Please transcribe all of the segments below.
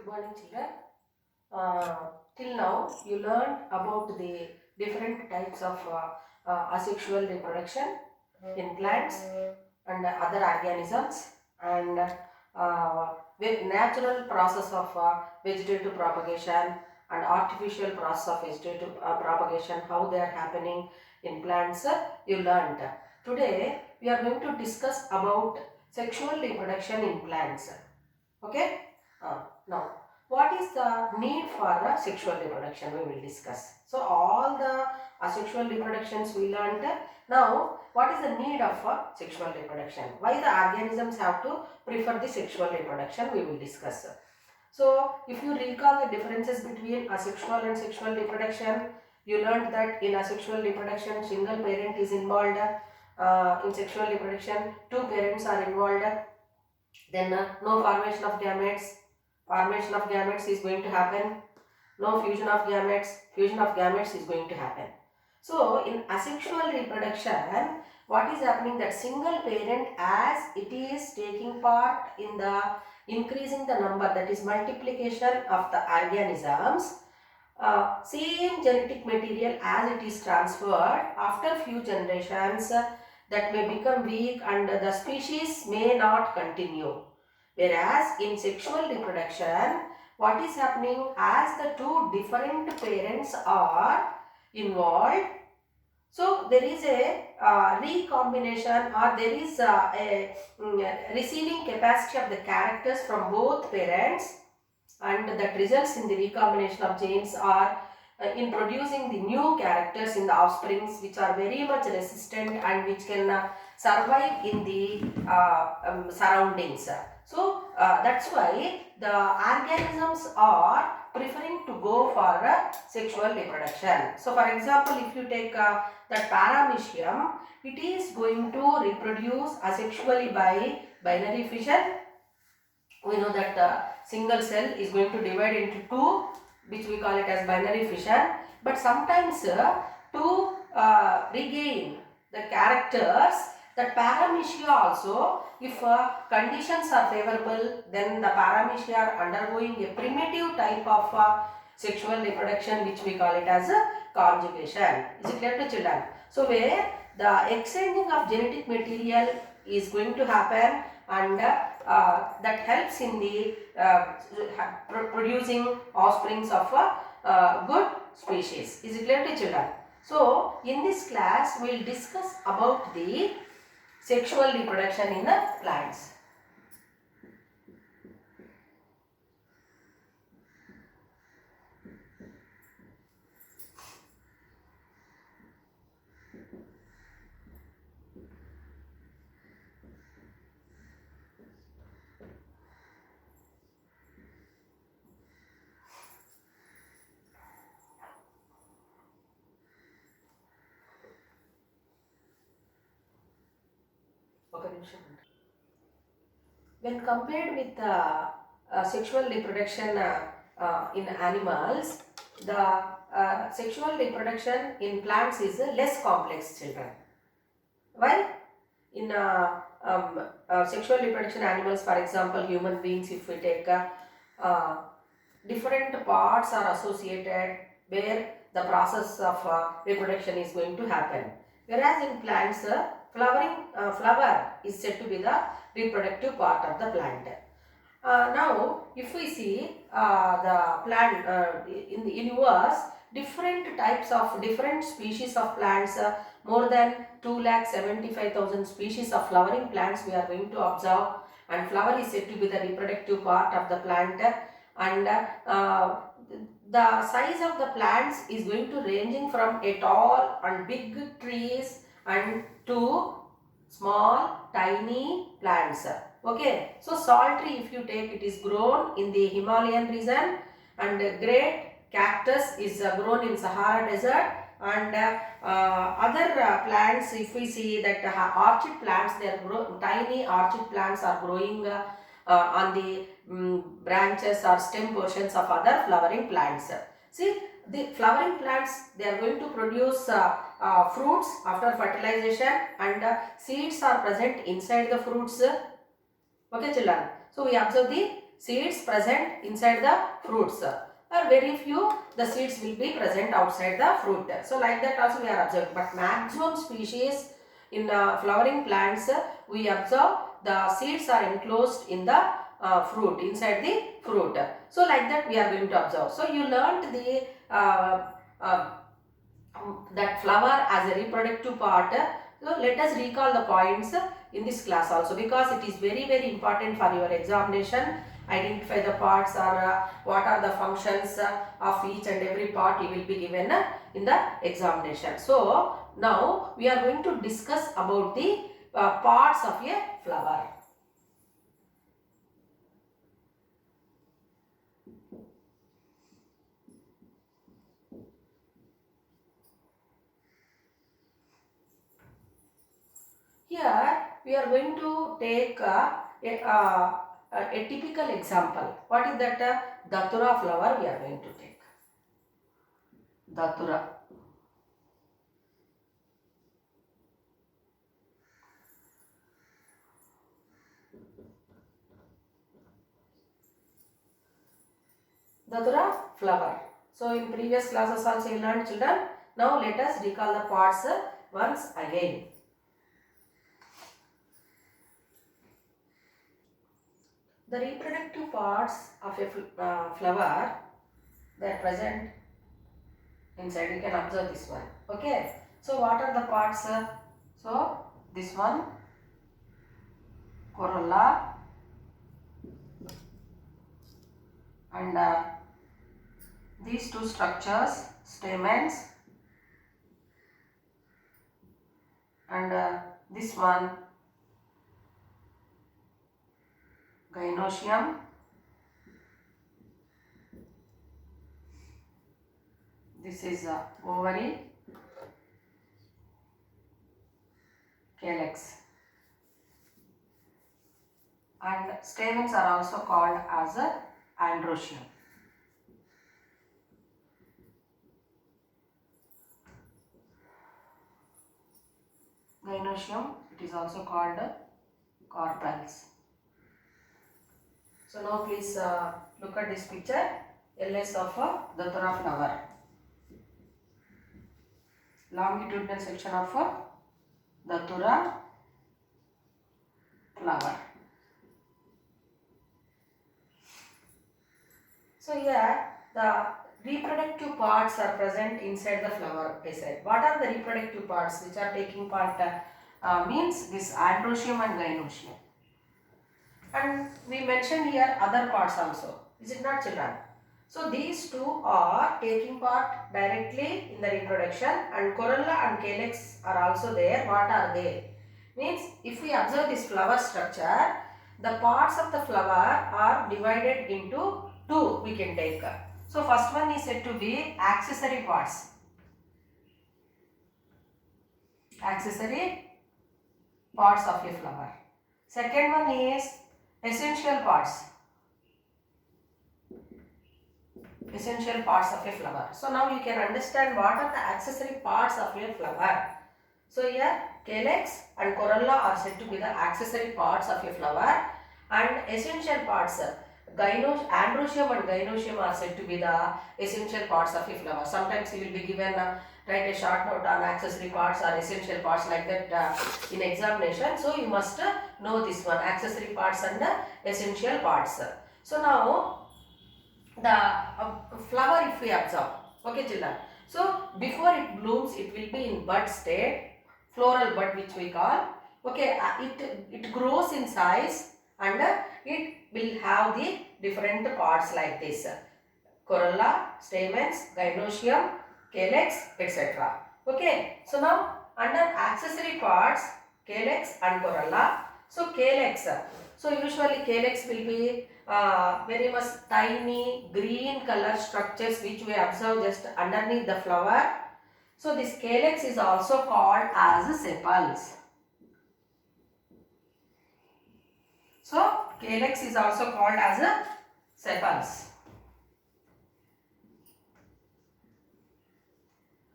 morning, children. Till now, you learned about the different types of asexual reproduction in plants and other organisms, and with natural process of vegetative propagation and artificial process of vegetative propagation, how they are happening in plants, you learned. Today, we are going to discuss about sexual reproduction in plants. Okay? Now, what is the need for sexual reproduction? We will discuss. So, all the asexual reproductions we learned. Now, what is the need of sexual reproduction? Why the organisms have to prefer the sexual reproduction? We will discuss. So, if you recall the differences between asexual and sexual reproduction, you learned that in asexual reproduction, single parent is involved. In sexual reproduction, two parents are involved. Then no formation of gametes. Formation of gametes is going to happen. No fusion of gametes. Fusion of gametes is going to happen. So, in asexual reproduction, what is happening, that single parent, as it is taking part in the increasing the number, that is multiplication of the organisms, same genetic material as it is transferred, after few generations that may become weak and the species may not continue. Whereas in sexual reproduction, what is happening, as the two different parents are involved, so there is a recombination, or there is a receiving capacity of the characters from both parents, and that results in the recombination of genes, or in producing the new characters in the offsprings, which are very much resistant and which can survive in the surroundings. So that's why the organisms are preferring to go for sexual reproduction. So for example, if you take that Paramecium, it is going to reproduce asexually by binary fission. We know that single cell is going to divide into two, which we call it as binary fission. But sometimes to regain the characters, that Paramecia also, if conditions are favorable, then the Paramecia are undergoing a primitive type of sexual reproduction, which we call it as conjugation. Is it clear to children? So where the exchanging of genetic material is going to happen, and that helps in the producing offsprings of good species. Is it clear to children? So in this class, we will discuss about the sexual reproduction in the plants. When compared with sexual reproduction in animals, the sexual reproduction in plants is less complex, children. Why? In sexual reproduction animals, for example, human beings, if we take different parts are associated where the process of reproduction is going to happen. Whereas in plants, flower is said to be the reproductive part of the plant. Now, if we see the plant in the universe, different species of plants, more than 2,75,000 species of flowering plants we are going to observe, and flower is said to be the reproductive part of the plant, and the size of the plants is going to ranging from a tall and big trees and to small tiny plants. Okay, so salt tree, if you take, it is grown in the Himalayan region, and great cactus is grown in Sahara desert, and other plants, if we see that orchid plants, tiny orchid plants are growing on the branches or stem portions of other flowering plants. See, the flowering plants, they are going to produce fruits after fertilization, and seeds are present inside the fruits. Okay, children. So we observe the seeds present inside the fruits, or very few the seeds will be present outside the fruit. So like that also we are observing. But maximum species in flowering plants, we observe the seeds are enclosed in the fruit, inside the fruit. So like that we are going to observe. So you learnt the that flower as a reproductive part. So let us recall the points in this class also, because it is very important for your examination. Identify the parts, or what are the functions of each and every part you will be given in the examination. So now we are going to discuss about the parts of a flower. Here we are going to take a typical example. What is that? Datura flower we are going to take. Datura. Datura flower. So in previous classes also you learned, children. Now let us recall the parts once again. The reproductive parts of a flower, they are present inside. You can observe this one. Okay. So what are the parts? So this one, corolla, and these two structures, stamens, and this one, Gynosium, this is ovary, calyx, and stamens are also called as Androstrum. Gynosium, it is also called carpels. So now please look at this picture, LS of a Datura flower. Longitudinal section of a Datura flower. So here the reproductive parts are present inside the flower. I said, what are the reproductive parts which are taking part? Means this Androstrum and Gynosium. And we mentioned here other parts also. Is it not, children? So these two are taking part directly in the reproduction, and corolla and calyx are also there. What are they? Means if we observe this flower structure, the parts of the flower are divided into two, we can take. So first one is said to be accessory parts. Accessory parts of a flower. Second one is essential parts. Essential parts of a flower. So now you can understand what are the accessory parts of a flower. So here calyx and corolla are said to be the accessory parts of a flower, and essential parts, Androstrum and Gynosium are said to be the essential parts of a flower. Sometimes you will be given write a short note on accessory parts or essential parts, like that in examination. So you must know this one, accessory parts and essential parts. So now the flower, if we observe, okay children. So before it blooms, it will be in bud state, floral bud which we call. Okay, it grows in size, and it will have the different parts like this: corolla, stamens, gynosium, calyx, etc. Okay, so now under accessory parts, calyx and corolla. So calyx, so usually calyx will be very much tiny green color structures which we observe just underneath the flower. So this calyx is also called as sepals. So calyx is also called as sepals.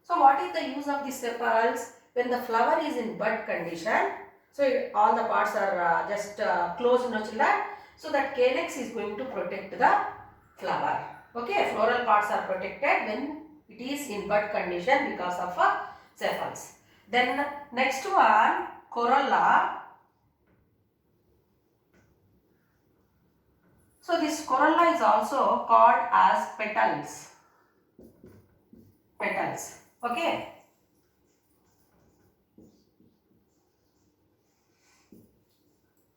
So what is the use of these sepals? When the flower is in bud condition, so all the parts are just closed, no children. So that calyx is going to protect the flower. Okay, floral parts are protected when it is in bud condition because of sepals. Then next one, corolla. So this corolla is also called as petals. Petals. Okay.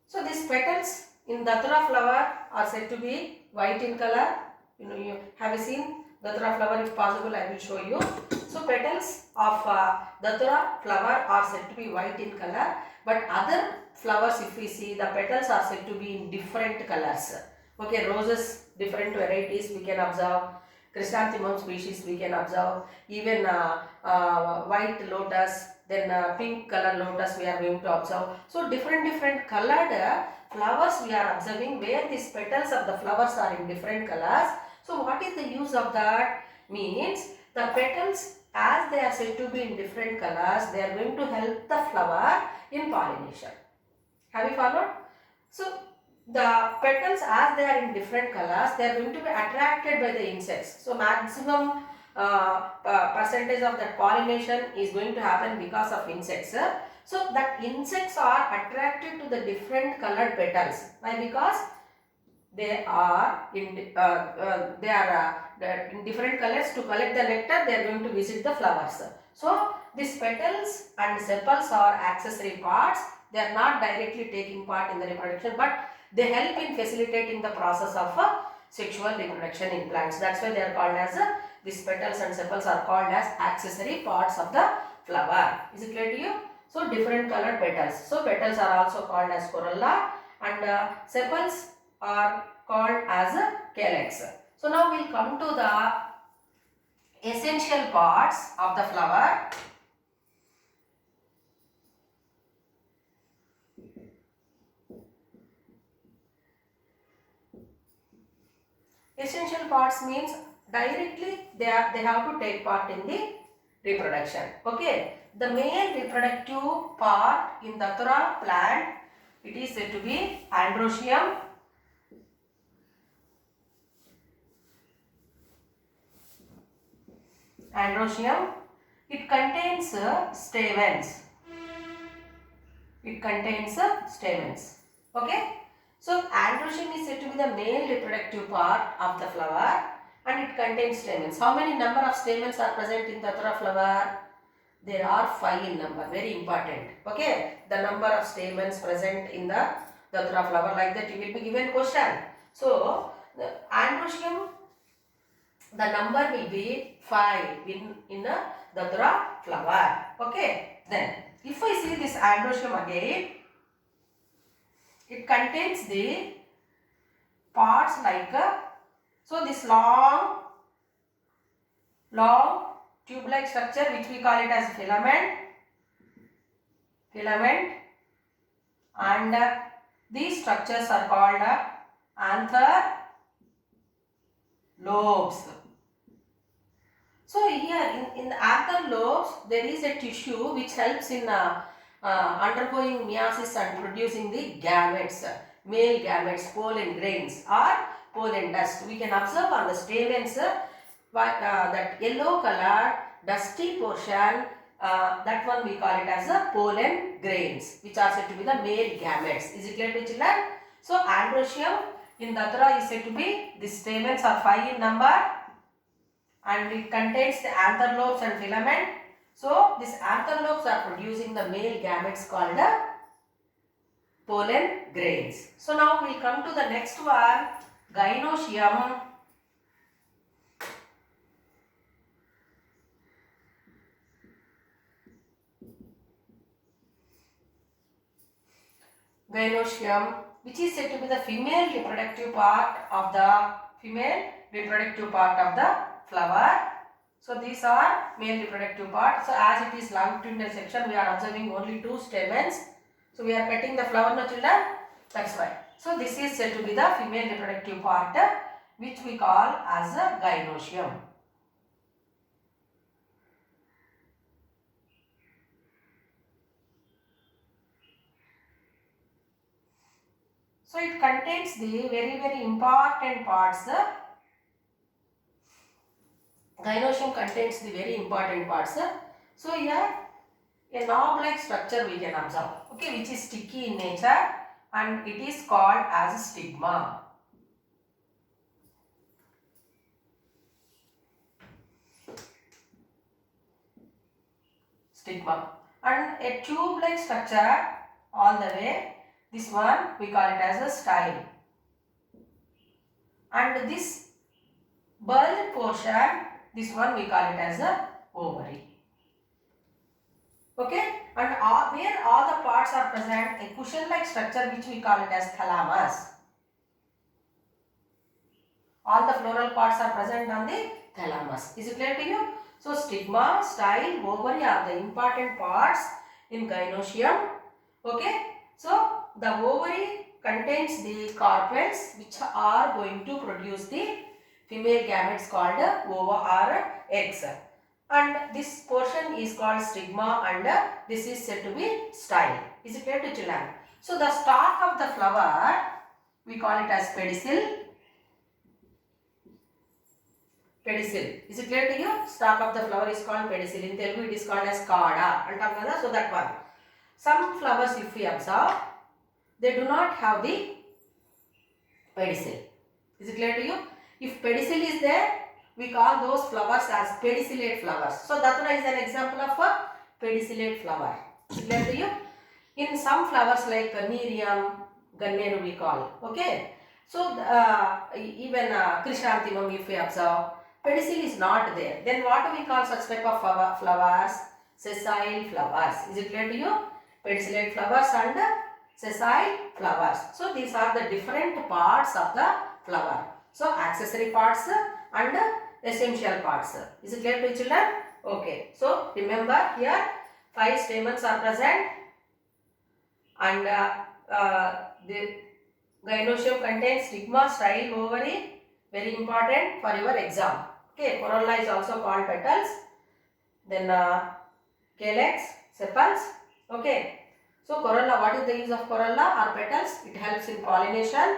So these petals in datura flower are said to be white in color. You have seen datura flower? If possible, I will show you. So petals of datura flower are said to be white in color, but other flowers, if we see, the petals are said to be in different colors. Okay, roses, different varieties we can observe. Chrysanthemum species we can observe. Even white lotus, then pink color lotus we are going to observe. So different colored flowers we are observing where these petals of the flowers are in different colors. So what is the use of that? Means the petals, as they are said to be in different colors, they are going to help the flower in pollination. Have you followed? So the petals, as they are in different colors, they are going to be attracted by the insects. So maximum percentage of that pollination is going to happen because of insects. So that insects are attracted to the different colored petals. Why? Because they are in different colors. To collect the nectar, they are going to visit the flowers. So these petals and sepals are accessory parts. They are not directly taking part in the reproduction, but they help in facilitating the process of sexual reproduction in plants. That's why they are called as these petals and sepals are called as accessory parts of the flower. Is it clear to you? So different colored petals. So petals are also called as corolla, and sepals are called as a calyx. So now we will come to the essential parts of the flower. Essential parts means directly they have to take part in the reproduction. Okay, the male reproductive part in the datura plant, it is said to be Androstrum. Androstrum. It contains stamens. It contains stamens. Okay. So androgen is said to be the male reproductive part of the flower, and it contains stamens. How many number of stamens are present in the datura flower? There are 5 in number. Very important. Okay. The number of stamens present in the datura flower, like that you will be given question. So the androgen, the number will be 5 in the datura flower. Okay. Then if I see this androgen again, it contains the parts like so this long tube-like structure, which we call it as filament, and these structures are called anther lobes. So here in the anther lobes there is a tissue which helps in undergoing meiosis and producing the gametes, male gametes, pollen grains or pollen dust. We can observe on the stamens that yellow colored dusty portion, that one we call it as a pollen grains, which are said to be the male gametes. Is it clear to children? So androecium in datura is said to be, the stamens are 5 in number, and it contains the anther lobes and filament. So these anther lobes are producing the male gametes called pollen grains. So now we come to the next one, Gynosium. Gynosium, which is said to be the female reproductive part of the flower. So these are male reproductive part. So as it is longitudinal section, we are observing only 2 stamens. So we are cutting the flower now, children. That's why. So this is said to be the female reproductive part, which we call as a gynosium. So it contains the very important parts. The Gynosium contains the very important parts. So here a knob-like structure we can observe, okay, which is sticky in nature and it is called as stigma. Stigma. And a tube-like structure all the way, this one we call it as a style. And this bulge portion, this one we call it as a ovary. Okay, and where all the parts are present, a cushion-like structure which we call it as thalamus. All the floral parts are present on the thalamus. Is it clear to you? So stigma, style, ovary are the important parts in Gynosium. Okay, so the ovary contains the carpels which are going to produce the female gametes called ova or eggs. And this portion is called stigma and this is said to be style. Is it clear to children? So the stalk of the flower we call it as pedicel. Pedicel. Is it clear to you? Stalk of the flower is called pedicel. In Telugu it is called as kada. So that one. Some flowers if we observe, they do not have the pedicel. Is it clear to you? If pedicel is there, we call those flowers as pedicellate flowers. So Datura is an example of a pedicellate flower. Is it clear to you? In some flowers like Nerium, Ganneru we call. Okay. So even Chrysanthemum if we observe, pedicel is not there. Then what do we call such type of flowers? Sessile flowers. Is it clear to you? Pedicellate flowers and sessile flowers. So these are the different parts of the flower. So accessory parts and essential parts. Is it clear to children? Okay. So remember here 5 stamens are present and the Gynosium contains stigma, style, ovary. Very important for your exam. Okay. Corolla is also called petals. Then calyx, sepals. Okay. So corolla, what is the use of corolla or petals? It helps in pollination.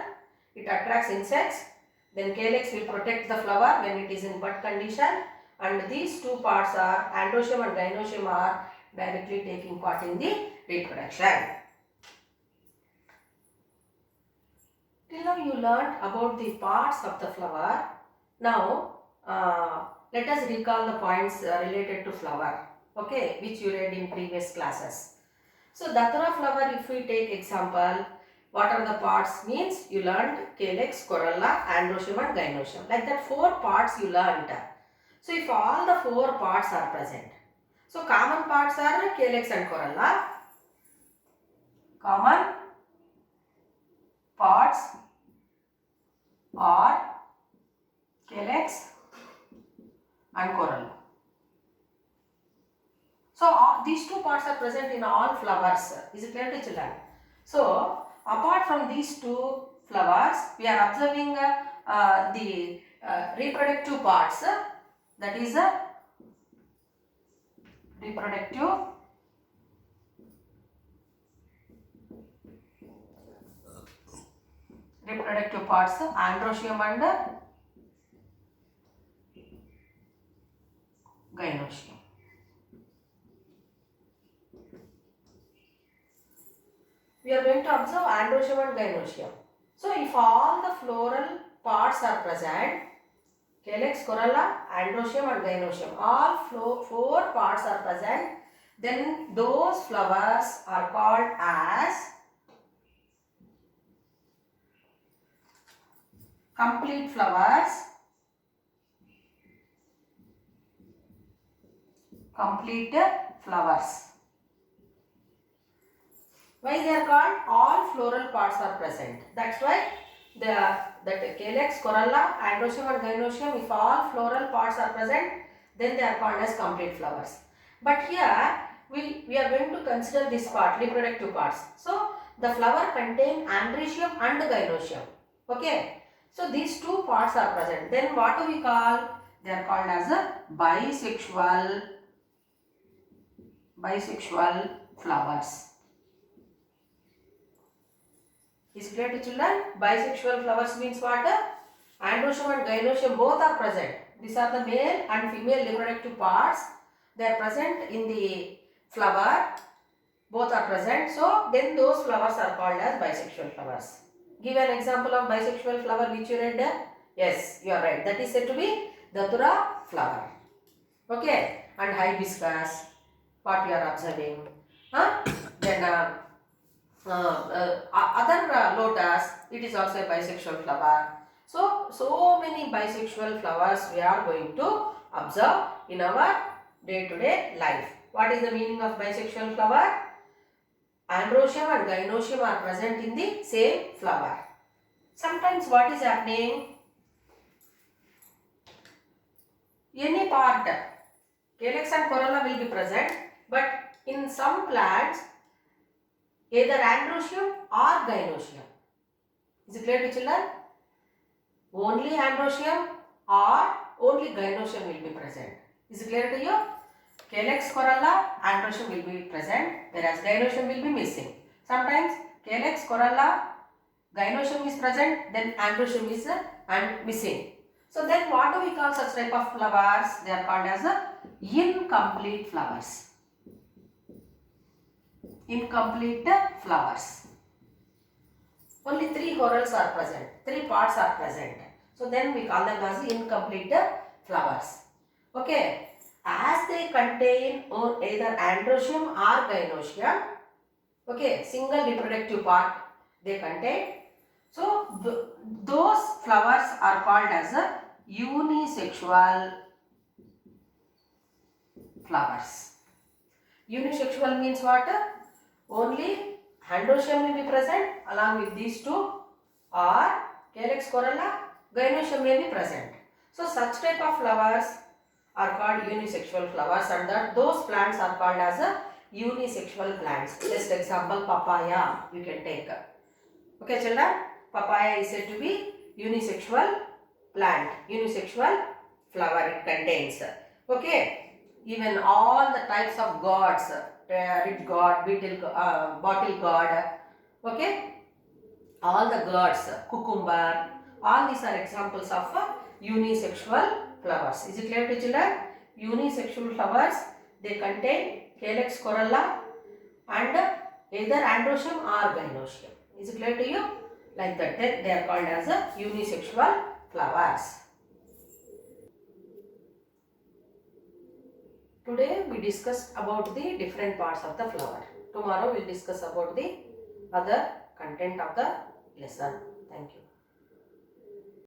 It attracts insects. Then calyx will protect the flower when it is in bud condition. And these two parts are Androstrum and Gynosium are directly taking part in the reproduction. Till now you learnt about the parts of the flower. Now let us recall the points related to flower. Okay, which you read in previous classes. So Datura flower, if we take example, what are the parts means you learned calyx, corolla, androecium and gynosium. Like that 4 parts you learned. So if all the 4 parts are present, so common parts are calyx and corolla. Common parts are calyx and corolla. So these 2 parts are present in all flowers. Is it clear to children? So apart from these 2 flowers, we are observing the reproductive parts. That is reproductive parts, androecium and gynosium. We are going to observe androecium and gynosium. So if all the floral parts are present, calyx, corolla, androecium and gynosium, all 4 parts are present, then those flowers are called as complete flowers. Complete flowers. Why they are called? All floral parts are present. That's why that calyx, corolla, androecium and gynosium, if all floral parts are present, then they are called as complete flowers. But here we are going to consider this part, reproductive parts. So the flower contain androecium and gynosium. Okay. So these 2 parts are present. Then what do we call? They are called as a bisexual flowers. Is it clear to children? Bisexual flowers means what? Androstrum and Gynosium both are present. These are the male and female reproductive parts. They are present in the flower. Both are present. So then those flowers are called as bisexual flowers. Give an example of bisexual flower which you read. Yes, you are right. That is said to be Datura flower. Okay. And hibiscus, what you are observing. Then other lotus, it is also a bisexual flower. So many bisexual flowers we are going to observe in our day-to-day life. What is the meaning of bisexual flower? Androstrum and Gynosium are present in the same flower. Sometimes what is happening? Any part, calyx and corolla will be present, but in some plants, either Androstrum or Gynosium. Is it clear to children? Only Androstrum or only Gynosium will be present. Is it clear to you? Calyx, corolla, Androstrum will be present, whereas Gynosium will be missing. Sometimes calyx, corolla, Gynosium is present, then Androstrum is missing. So then what do we call such type of flowers? They are called as incomplete flowers. Incomplete flowers. Only 3 whorls are present, 3 parts are present. So then we call them as incomplete flowers. Okay. As they contain either Androstrum or Gynosium, okay, single reproductive part they contain. So those flowers are called as unisexual flowers. Unisexual means what? Only Androstrum will be present along with these two, or calyx, corolla, Gynosium may be present. So such type of flowers are called unisexual flowers, and that those plants are called as unisexual plants. Just example, papaya you can take. Okay children, papaya is said to be unisexual plant, unisexual flower it contains. Okay, even all the types of gourds, red gourd, bottle gourd, okay, all the gourds, cucumber, all these are examples of unisexual flowers. Is it clear to children? Unisexual flowers, they contain calyx, corolla and either Androstrum or Gynosium. Is it clear to you? Like that, they are called as unisexual flowers. Today we discussed about the different parts of the flower. Tomorrow we will discuss about the other content of the lesson. Thank you.